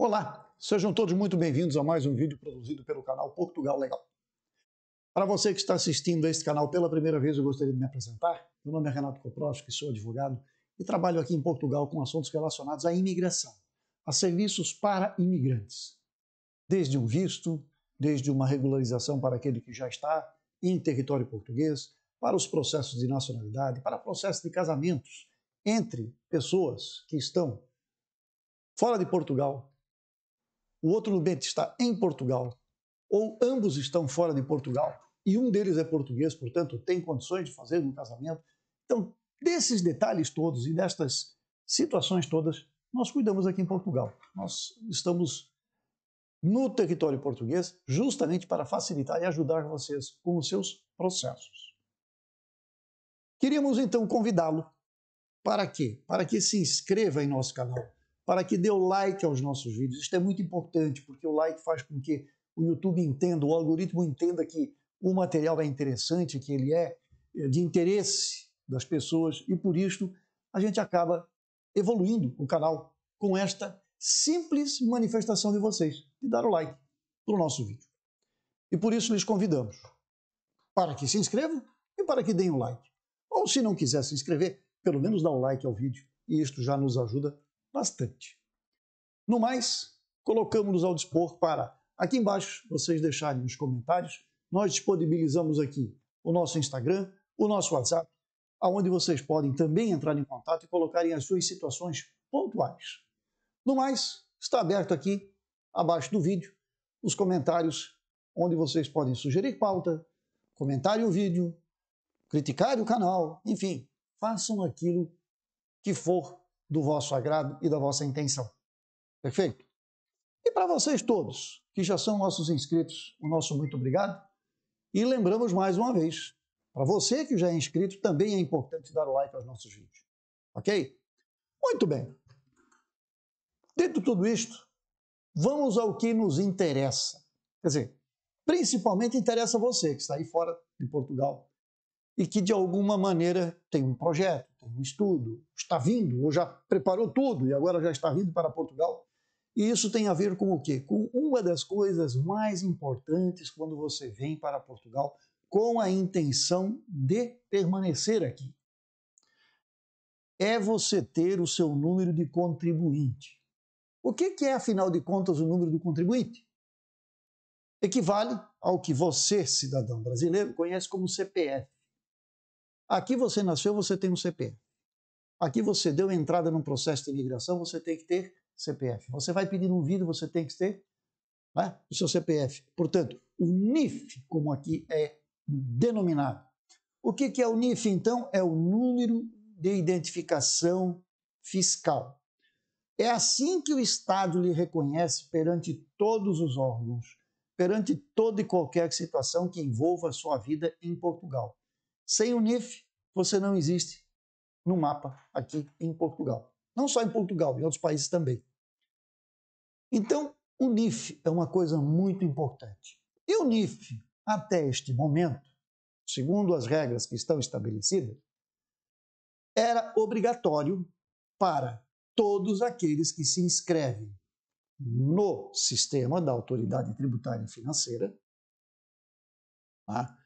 Olá, sejam todos muito bem-vindos a mais um vídeo produzido pelo canal Portugal Legal. Para você que está assistindo a este canal pela primeira vez, eu gostaria de me apresentar. Meu nome é Renato Koprowski, sou advogado e trabalho aqui em Portugal com assuntos relacionados à imigração, a serviços para imigrantes. Desde um visto, desde uma regularização para aquele que já está em território português, para os processos de nacionalidade, para processos de casamentos entre pessoas que estão fora de Portugal, o outro numente está em Portugal, ou ambos estão fora de Portugal, e um deles é português, portanto, tem condições de fazer um casamento. Então, desses detalhes todos e destas situações todas, nós cuidamos aqui em Portugal. Nós estamos no território português justamente para facilitar e ajudar vocês com os seus processos. Queríamos, então, convidá-lo para quê? Para que se inscreva em nosso canal, para que dê o like aos nossos vídeos. Isto é muito importante, porque o like faz com que o YouTube entenda, o algoritmo entenda que o material é interessante, que ele é de interesse das pessoas, e por isso a gente acaba evoluindo o canal com esta simples manifestação de vocês, de dar o like para o nosso vídeo. E por isso lhes convidamos para que se inscrevam e para que deem o like. Ou se não quiser se inscrever, pelo menos dá o like ao vídeo, e isto já nos ajuda bastante. No mais, colocamos-nos ao dispor para, aqui embaixo, vocês deixarem os comentários. Nós disponibilizamos aqui o nosso Instagram, o nosso WhatsApp, onde vocês podem também entrar em contato e colocarem as suas situações pontuais. No mais, está aberto aqui, abaixo do vídeo, os comentários, onde vocês podem sugerir pauta, comentarem o vídeo, criticarem o canal, enfim, façam aquilo que for do vosso agrado e da vossa intenção. Perfeito? E para vocês todos que já são nossos inscritos, o nosso muito obrigado. E lembramos mais uma vez, para você que já é inscrito, também é importante dar o like aos nossos vídeos. Ok? Muito bem. Dito tudo isto, vamos ao que nos interessa. Quer dizer, principalmente interessa você que está aí fora de Portugal e que de alguma maneira tem um projeto, tem um estudo, está vindo ou já preparou tudo e agora já está vindo para Portugal. E isso tem a ver com o quê? Com uma das coisas mais importantes quando você vem para Portugal com a intenção de permanecer aqui. É você ter o seu número de contribuinte. O que é, afinal de contas, o número do contribuinte? Equivale ao que você, cidadão brasileiro, conhece como CPF. Aqui você nasceu, você tem um CPF. Aqui você deu entrada num processo de imigração, você tem que ter CPF. Você vai pedir um vídeo, você tem que ter, né, o seu CPF. Portanto, o NIF, como aqui é denominado. O que é o NIF, então? É o número de identificação fiscal. É assim que o Estado lhe reconhece perante todos os órgãos, perante toda e qualquer situação que envolva a sua vida em Portugal. Sem o NIF, você não existe no mapa aqui em Portugal. Não só em Portugal, em outros países também. Então, o NIF é uma coisa muito importante. E o NIF, até este momento, segundo as regras que estão estabelecidas, era obrigatório para todos aqueles que se inscrevem no sistema da Autoridade Tributária e Financeira, tá?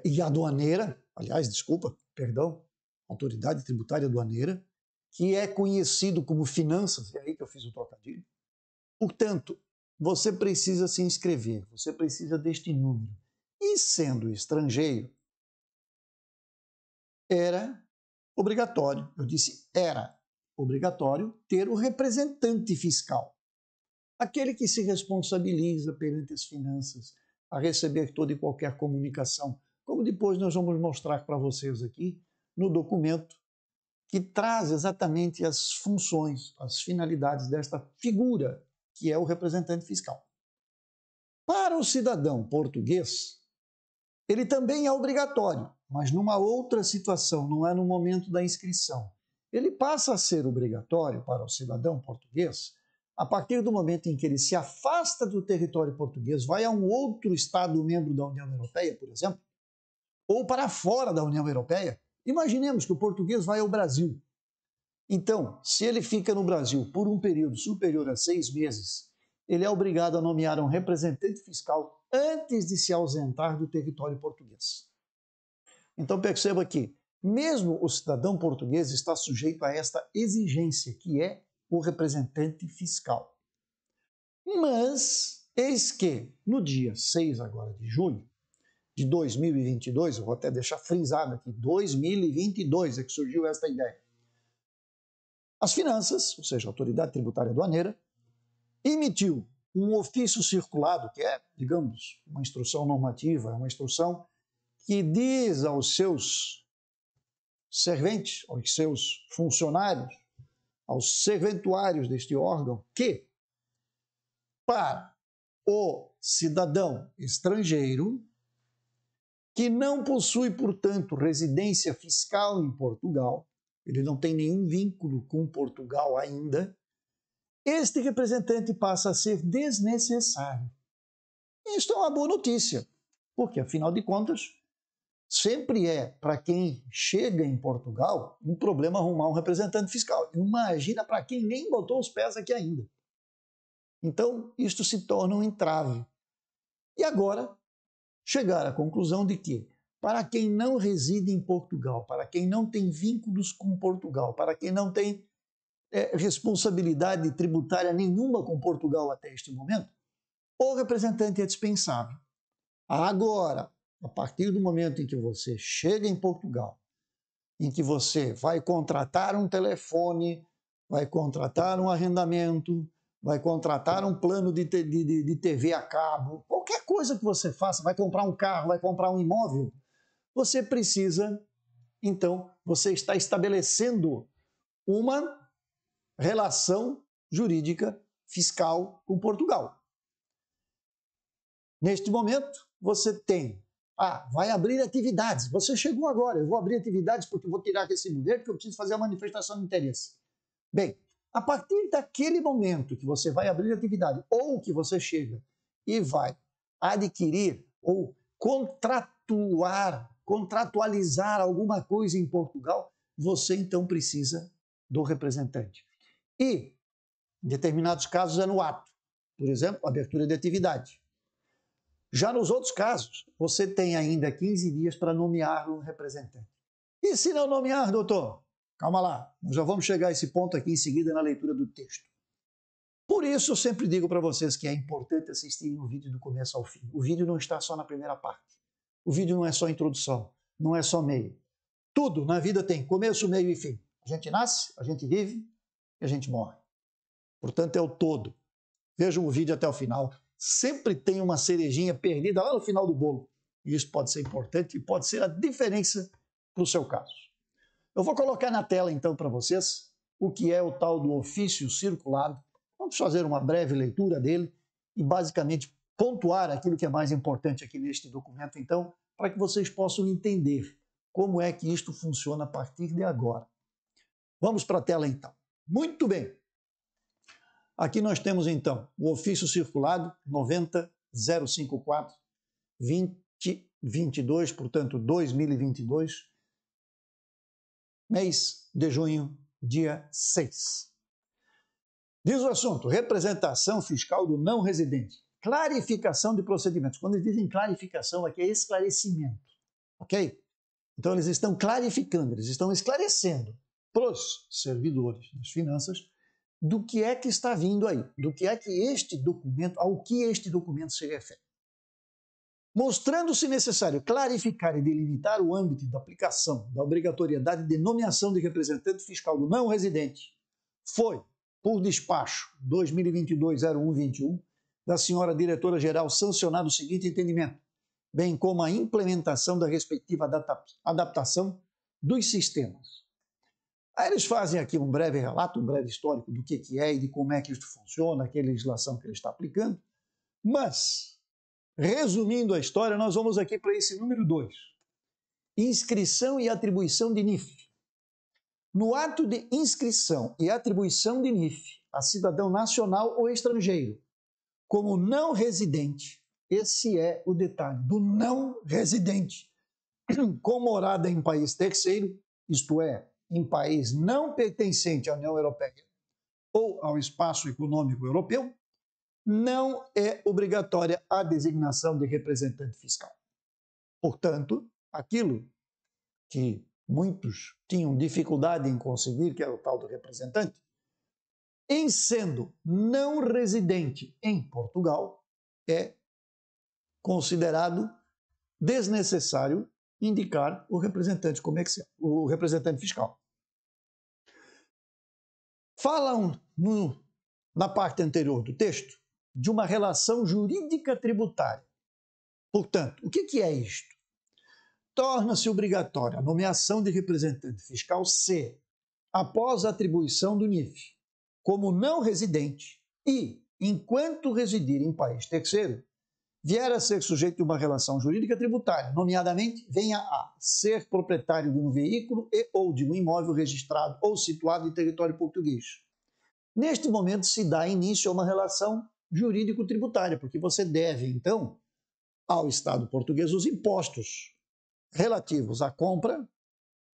E aduaneira, aliás, desculpa, perdão, Autoridade Tributária e Aduaneira, que é conhecido como finanças, é aí que eu fiz o trocadilho. Portanto, você precisa se inscrever, você precisa deste número. E sendo estrangeiro, era obrigatório, eu disse era obrigatório ter o representante fiscal. Aquele que se responsabiliza perante as finanças a receber toda e qualquer comunicação, como depois nós vamos mostrar para vocês aqui no documento, que traz exatamente as funções, as finalidades desta figura, que é o representante fiscal. Para o cidadão português, ele também é obrigatório, mas numa outra situação, não é no momento da inscrição. Ele passa a ser obrigatório para o cidadão português a partir do momento em que ele se afasta do território português, vai a um outro Estado membro da União Europeia, por exemplo, ou para fora da União Europeia. Imaginemos que o português vai ao Brasil. Então, se ele fica no Brasil por um período superior a 6 meses, ele é obrigado a nomear um representante fiscal antes de se ausentar do território português. Então, perceba que, mesmo o cidadão português está sujeito a esta exigência, que é o representante fiscal. Mas, eis que, no dia 6 agora de junho de 2022, eu vou até deixar frisado aqui, 2022 é que surgiu esta ideia. As finanças, ou seja, a autoridade tributária aduaneira, emitiu um ofício circulado, que é, digamos, uma instrução normativa, uma instrução que diz aos seus serventes, aos seus funcionários, aos serventuários deste órgão, que para o cidadão estrangeiro que não possui, portanto, residência fiscal em Portugal, ele não tem nenhum vínculo com Portugal ainda, este representante passa a ser desnecessário. Isto é uma boa notícia, porque, afinal de contas, sempre é, para quem chega em Portugal, um problema arrumar um representante fiscal. Imagina para quem nem botou os pés aqui ainda. Então, isto se torna um entrave. E agora, chegar à conclusão de que, para quem não reside em Portugal, para quem não tem vínculos com Portugal, para quem não tem responsabilidade tributária nenhuma com Portugal até este momento, o representante é dispensável. Agora, a partir do momento em que você chega em Portugal, em que você vai contratar um telefone, vai contratar um arrendamento, vai contratar um plano de TV a cabo, qualquer coisa que você faça, vai comprar um carro, vai comprar um imóvel, você precisa, então, você está estabelecendo uma relação jurídica fiscal com Portugal. Neste momento, você tem, vai abrir atividades. Você chegou agora, eu vou abrir atividades porque eu vou tirar esse dinheiro, porque eu preciso fazer a manifestação de interesse. Bem, a partir daquele momento que você vai abrir atividade ou que você chega e vai adquirir ou contratualizar alguma coisa em Portugal, você então precisa do representante. E, em determinados casos, é no ato. Por exemplo, abertura de atividade. Já nos outros casos, você tem ainda 15 dias para nomear um representante. E se não nomear, doutor? Calma lá, nós já vamos chegar a esse ponto aqui em seguida na leitura do texto. Por isso, eu sempre digo para vocês que é importante assistirem o vídeo do começo ao fim. O vídeo não está só na primeira parte. O vídeo não é só introdução, não é só meio. Tudo na vida tem começo, meio e fim. A gente nasce, a gente vive e a gente morre. Portanto, é o todo. Vejam o vídeo até o final. Sempre tem uma cerejinha perdida lá no final do bolo. E isso pode ser importante e pode ser a diferença para o seu caso. Eu vou colocar na tela, então, para vocês o que é o tal do ofício circulado. Vamos fazer uma breve leitura dele e, basicamente, pontuar aquilo que é mais importante aqui neste documento, então, para que vocês possam entender como é que isto funciona a partir de agora. Vamos para a tela, então. Muito bem. Aqui nós temos, então, o ofício circulado 90.054/2022, portanto, 2022, mês de junho, dia 6. Diz o assunto, representação fiscal do não residente. Clarificação de procedimentos. Quando eles dizem clarificação, aqui é esclarecimento, ok? Então, eles estão clarificando, eles estão esclarecendo para os servidores das finanças do que é que está vindo aí, do que é que este documento, ao que este documento se refere. Mostrando-se necessário clarificar e delimitar o âmbito da aplicação da obrigatoriedade de nomeação de representante fiscal do não residente, foi, por despacho 2022-0121, da senhora diretora-geral, sancionado o seguinte entendimento, bem como a implementação da respectiva adaptação dos sistemas. Aí eles fazem aqui um breve relato, um breve histórico do que é e de como é que isso funciona, que legislação que ele está aplicando, mas, resumindo a história, nós vamos aqui para esse número 2, inscrição e atribuição de NIF. No ato de inscrição e atribuição de NIF a cidadão nacional ou estrangeiro, como não residente, esse é o detalhe, do não residente, com morada em país terceiro, isto é, em país não pertencente à União Europeia ou ao Espaço Econômico Europeu, não é obrigatória a designação de representante fiscal. Portanto, aquilo que muitos tinham dificuldade em conseguir, que era o tal do representante, em sendo não residente em Portugal, é considerado desnecessário indicar o representante comercial, o representante fiscal. Falam na parte anterior do texto de uma relação jurídica tributária. Portanto, o que é isto? Torna-se obrigatória a nomeação de representante fiscal se, após a atribuição do NIF, como não residente e, enquanto residir em país terceiro, vier a ser sujeito de uma relação jurídica tributária, nomeadamente, venha a ser proprietário de um veículo e ou de um imóvel registrado ou situado em território português. Neste momento se dá início a uma relação jurídico-tributária, porque você deve, então, ao Estado português os impostos relativos à compra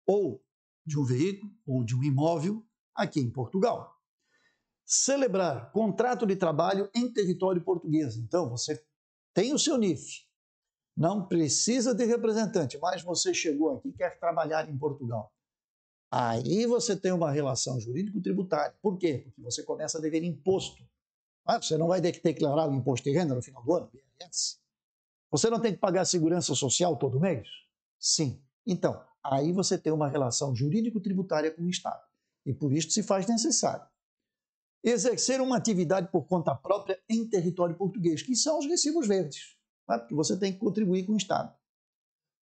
ou de um veículo ou de um imóvel aqui em Portugal. Celebrar contrato de trabalho em território português. Então, você tem o seu NIF, não precisa de representante, mas você chegou aqui e quer trabalhar em Portugal. Aí você tem uma relação jurídico-tributária. Por quê? Porque você começa a dever imposto. Você não vai ter que declarar o imposto de renda no final do ano, IRS. Você não tem que pagar a segurança social todo mês? Sim. Então, aí você tem uma relação jurídico-tributária com o Estado. E por isso se faz necessário exercer uma atividade por conta própria em território português, que são os recibos verdes, porque você tem que contribuir com o Estado.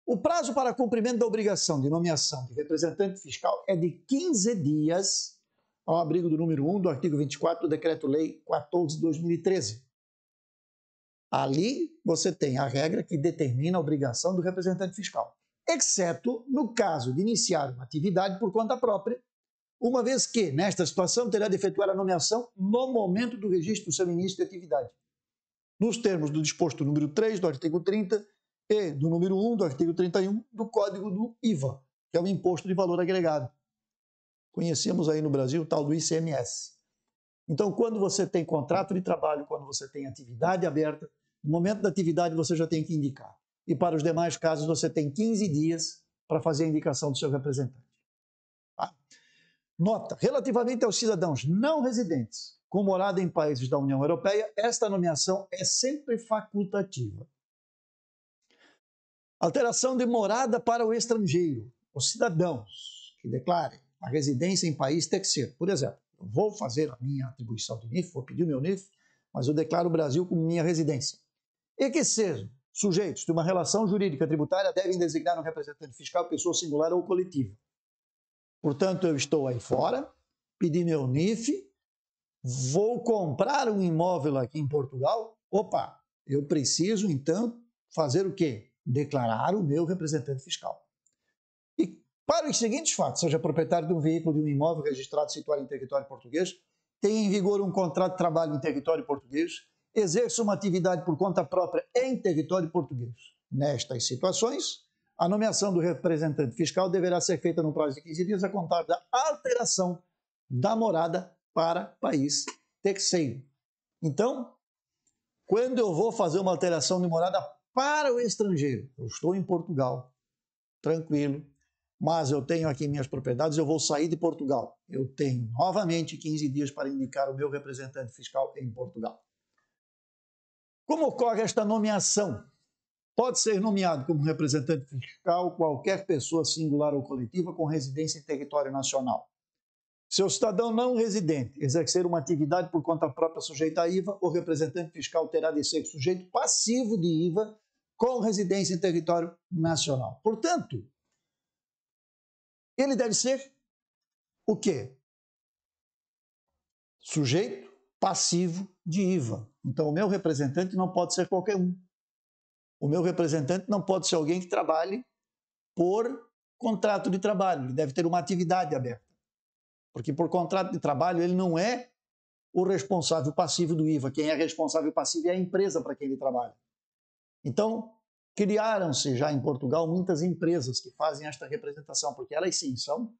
O prazo para cumprimento da obrigação de nomeação de representante fiscal é de 15 dias, ao abrigo do número 1 do artigo 24 do Decreto-Lei 14 de 2013. Ali você tem a regra que determina a obrigação do representante fiscal, exceto no caso de iniciar uma atividade por conta própria, uma vez que, nesta situação, terá de efetuar a nomeação no momento do registro do seu início de atividade, nos termos do disposto número 3 do artigo 30 e do número 1 do artigo 31 do Código do IVA, que é o Imposto de Valor Agregado. Conhecemos aí no Brasil o tal do ICMS. Então, quando você tem contrato de trabalho, quando você tem atividade aberta, no momento da atividade você já tem que indicar. E para os demais casos, você tem 15 dias para fazer a indicação do seu representante. Tá? Nota, relativamente aos cidadãos não residentes com morada em países da União Europeia, esta nomeação é sempre facultativa. Alteração de morada para o estrangeiro. Os cidadãos que declarem a residência em país terceiro. Por exemplo, eu vou fazer a minha atribuição de NIF, vou pedir o meu NIF, mas eu declaro o Brasil como minha residência. E que sejam sujeitos de uma relação jurídica tributária devem designar um representante fiscal, pessoa singular ou coletiva. Portanto, eu estou aí fora, pedi meu NIF, vou comprar um imóvel aqui em Portugal. Opa, eu preciso então fazer o quê? Declarar o meu representante fiscal. E para os seguintes fatos, seja proprietário de um veículo, de um imóvel registrado situado em território português, tenha em vigor um contrato de trabalho em território português, exerça uma atividade por conta própria em território português. Nestas situações, a nomeação do representante fiscal deverá ser feita no prazo de 15 dias a contar da alteração da morada para país terceiro. Então, quando eu vou fazer uma alteração de morada para o estrangeiro, eu estou em Portugal, tranquilo, mas eu tenho aqui minhas propriedades, eu vou sair de Portugal. Eu tenho novamente 15 dias para indicar o meu representante fiscal em Portugal. Como ocorre esta nomeação? Pode ser nomeado como representante fiscal qualquer pessoa singular ou coletiva com residência em território nacional. Se o cidadão não residente exercer uma atividade por conta própria sujeita a IVA, o representante fiscal terá de ser sujeito passivo de IVA com residência em território nacional. Portanto, ele deve ser o quê? Sujeito passivo de IVA. Então, o meu representante não pode ser qualquer um. O meu representante não pode ser alguém que trabalhe por contrato de trabalho. Ele deve ter uma atividade aberta. Porque por contrato de trabalho ele não é o responsável passivo do IVA. Quem é responsável passivo é a empresa para quem ele trabalha. Então, criaram-se já em Portugal muitas empresas que fazem esta representação, porque elas sim são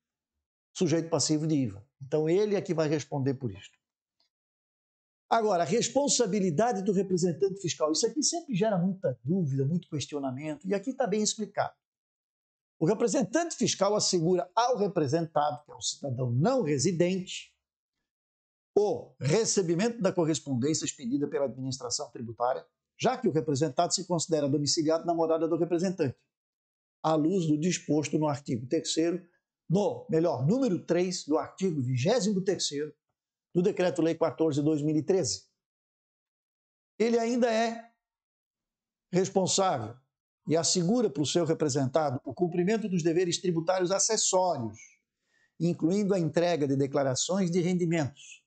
sujeito passivo de IVA. Então, ele é que vai responder por isto. Agora, a responsabilidade do representante fiscal. Isso aqui sempre gera muita dúvida, muito questionamento, e aqui está bem explicado. O representante fiscal assegura ao representado, que é o cidadão não residente, o recebimento da correspondência expedida pela administração tributária, já que o representado se considera domiciliado na morada do representante, à luz do disposto no artigo 3º, número 3 do artigo 23º do Decreto-Lei 14/2013. Ele ainda é responsável e assegura para o seu representado o cumprimento dos deveres tributários acessórios, incluindo a entrega de declarações de rendimentos.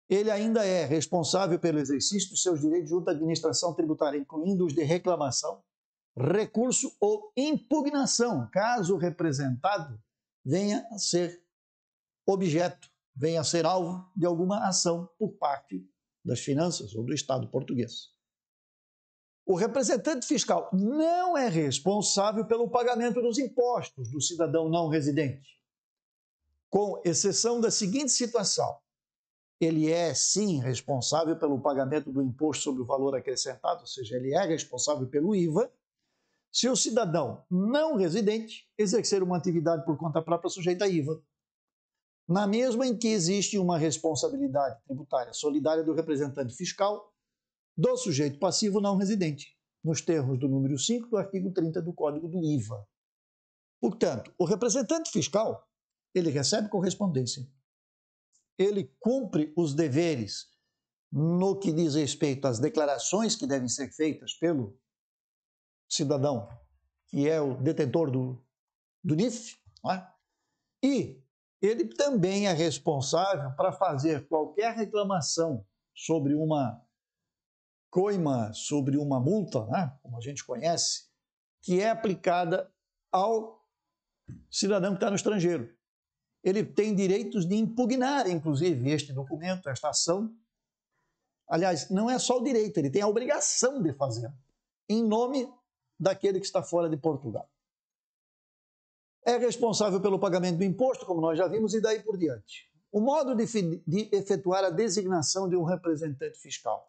Ele ainda é responsável pelo exercício dos seus direitos junto à administração tributária, incluindo os de reclamação, recurso ou impugnação, caso o representado venha a ser objeto, venha a ser alvo de alguma ação por parte das finanças ou do Estado português. O representante fiscal não é responsável pelo pagamento dos impostos do cidadão não residente, com exceção da seguinte situação: ele é, sim, responsável pelo pagamento do imposto sobre o valor acrescentado, ou seja, ele é responsável pelo IVA, se o cidadão não residente exercer uma atividade por conta própria sujeita a IVA, na mesma em que existe uma responsabilidade tributária solidária do representante fiscal do sujeito passivo não residente, nos termos do número 5 do artigo 30 do Código do IVA. Portanto, o representante fiscal, ele recebe correspondência, ele cumpre os deveres no que diz respeito às declarações que devem ser feitas pelo cidadão, que é o detentor do NIF, não é? E ele também é responsável para fazer qualquer reclamação sobre uma coima, sobre uma multa, né, como a gente conhece, que é aplicada ao cidadão que está no estrangeiro. Ele tem direitos de impugnar, inclusive, este documento, esta ação. Aliás, não é só o direito, ele tem a obrigação de fazê-lo, em nome daquele que está fora de Portugal. É responsável pelo pagamento do imposto, como nós já vimos, e daí por diante. O modo de efetuar a designação de um representante fiscal.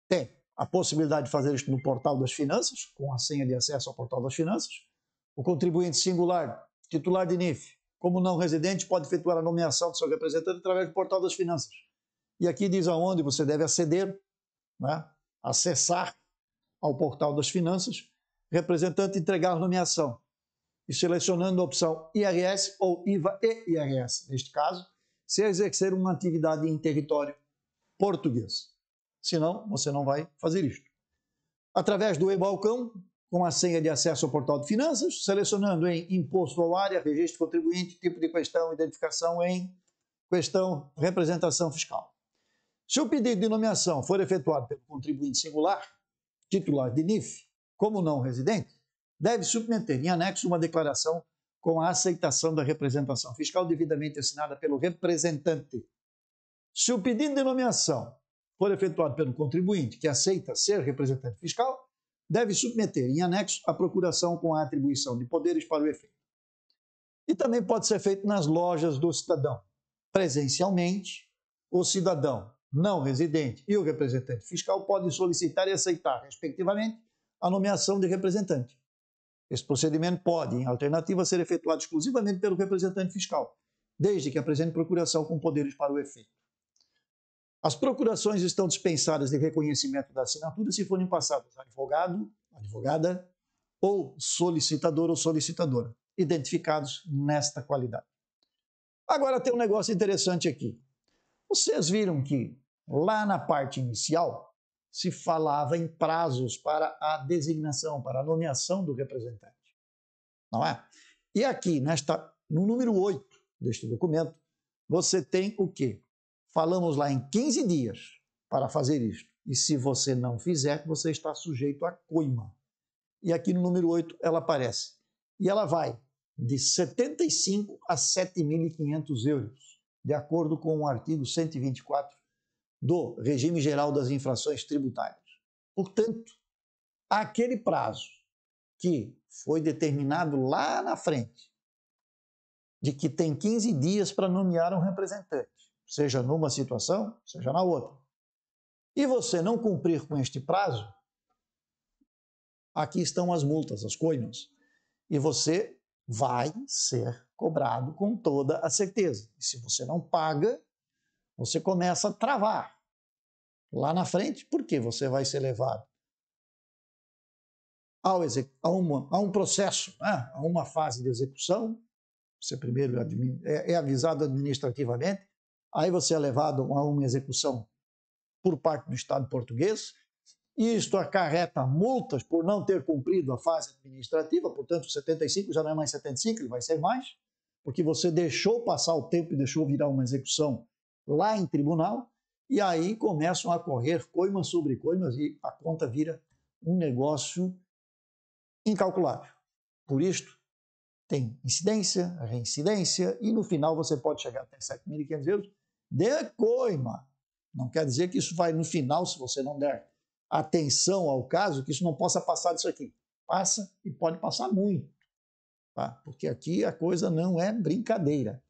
Tem a possibilidade de fazer isto no Portal das Finanças, com a senha de acesso ao Portal das Finanças. O contribuinte singular, titular de NIF, como não residente, pode efetuar a nomeação do seu representante através do Portal das Finanças. E aqui diz aonde você deve aceder, né, acessar ao Portal das Finanças, representante entregar nomeação, e selecionando a opção IRS ou IVA e IRS, neste caso, se exercer uma atividade em território português. Senão, você não vai fazer isto. Através do e-balcão, com a senha de acesso ao Portal de Finanças, selecionando em Imposto ou Área, Registro Contribuinte, Tipo de Questão, Identificação em Questão, Representação Fiscal. Se o pedido de nomeação for efetuado pelo contribuinte singular, titular de NIF, como não residente, deve submeter em anexo uma declaração com a aceitação da representação fiscal devidamente assinada pelo representante. Se o pedido de nomeação for efetuado pelo contribuinte que aceita ser representante fiscal, deve submeter em anexo a procuração com a atribuição de poderes para o efeito. E também pode ser feito nas lojas do cidadão. Presencialmente, o cidadão não residente e o representante fiscal podem solicitar e aceitar, respectivamente, a nomeação de representante. Esse procedimento pode, em alternativa, ser efetuado exclusivamente pelo representante fiscal, desde que apresente procuração com poderes para o efeito. As procurações estão dispensadas de reconhecimento da assinatura se forem passadas a advogado, advogada ou solicitador ou solicitadora, identificados nesta qualidade. Agora tem um negócio interessante aqui. Vocês viram que lá na parte inicial se falava em prazos para a designação, para a nomeação do representante, não é? E aqui, no número 8 deste documento, você tem o quê? Falamos lá em 15 dias para fazer isto. E se você não fizer, você está sujeito a coima. E aqui no número 8 ela aparece. E ela vai de 75 a 7.500 euros, de acordo com o artigo 124 do Regime Geral das Infrações Tributárias. Portanto, aquele prazo que foi determinado lá na frente de que tem 15 dias para nomear um representante, seja numa situação, seja na outra. E você não cumprir com este prazo, aqui estão as multas, as coimas. E você vai ser cobrado com toda a certeza. E se você não paga, você começa a travar lá na frente, porque você vai ser levado a um processo, a uma fase de execução. Você primeiro é avisado administrativamente, aí você é levado a uma execução por parte do Estado português. Isto acarreta multas por não ter cumprido a fase administrativa, portanto, 75 já não é mais 75, ele vai ser mais, porque você deixou passar o tempo e deixou virar uma execução lá em tribunal, e aí começam a correr coimas sobre coimas e a conta vira um negócio incalculável. Por isto, tem incidência, reincidência, e no final você pode chegar até 7.500 euros de coima. Não quer dizer que isso vai no final, se você não der atenção ao caso, que isso não possa passar disso aqui. Passa e pode passar muito, tá? Porque aqui a coisa não é brincadeira.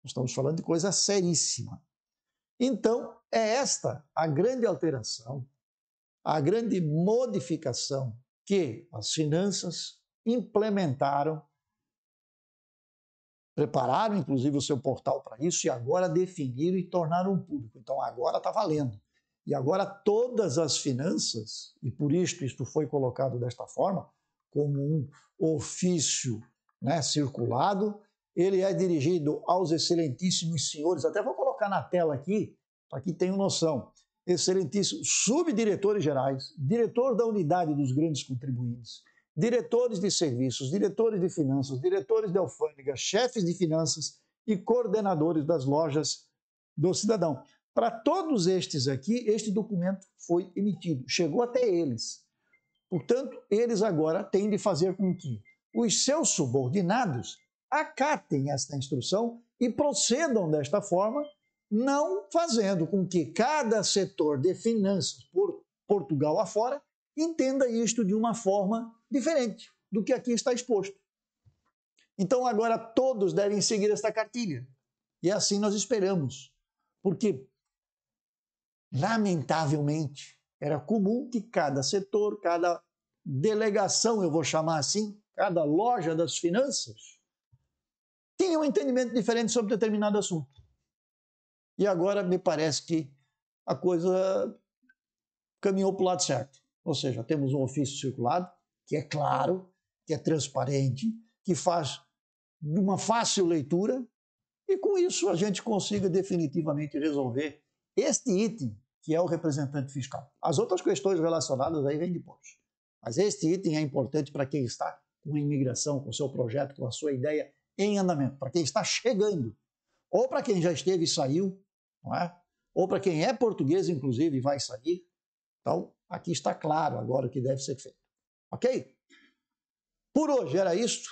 Nós estamos falando de coisa seríssima. Então, é esta a grande alteração, a grande modificação que as finanças implementaram, prepararam inclusive o seu portal para isso e agora definiram e tornaram público. Então agora está valendo. E agora todas as finanças, e por isto foi colocado desta forma, como um ofício, né, circulado, ele é dirigido aos excelentíssimos senhores, até vou colocar na tela aqui, para que tenham noção, excelentíssimos subdiretores gerais, diretor da unidade dos grandes contribuintes, diretores de serviços, diretores de finanças, diretores de alfândega, chefes de finanças e coordenadores das lojas do cidadão. Para todos estes aqui, este documento foi emitido, chegou até eles. Portanto, eles agora têm de fazer com que os seus subordinados acatem esta instrução e procedam desta forma, não fazendo com que cada setor de finanças por Portugal afora entenda isto de uma forma diferente do que aqui está exposto. Então agora todos devem seguir esta cartilha. E assim nós esperamos. Porque, lamentavelmente, era comum que cada setor, cada delegação, eu vou chamar assim, cada loja das finanças, tinha um entendimento diferente sobre determinado assunto. E agora me parece que a coisa caminhou para o lado certo. Ou seja, temos um ofício circulado, que é claro, que é transparente, que faz uma fácil leitura, e com isso a gente consiga definitivamente resolver este item, que é o representante fiscal. As outras questões relacionadas aí vêm depois. Mas este item é importante para quem está com a imigração, com o seu projeto, com a sua ideia em andamento, para quem está chegando, ou para quem já esteve e saiu, não é? Ou para quem é português, inclusive, e vai sair. Então, aqui está claro agora o que deve ser feito. Ok? Por hoje era isto.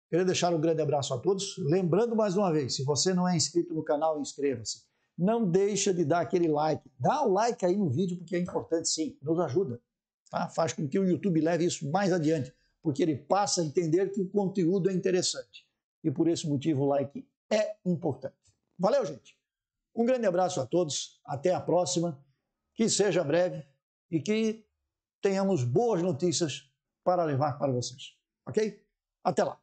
Queria deixar um grande abraço a todos. Lembrando mais uma vez, se você não é inscrito no canal, inscreva-se. Não deixa de dar aquele like. Dá o like aí no vídeo, porque é importante sim, nos ajuda. Tá? Faz com que o YouTube leve isso mais adiante, porque ele passa a entender que o conteúdo é interessante. E por esse motivo o like é importante. Valeu, gente! Um grande abraço a todos. Até a próxima. Que seja breve e que tenhamos boas notícias para levar para vocês. Ok? Até lá!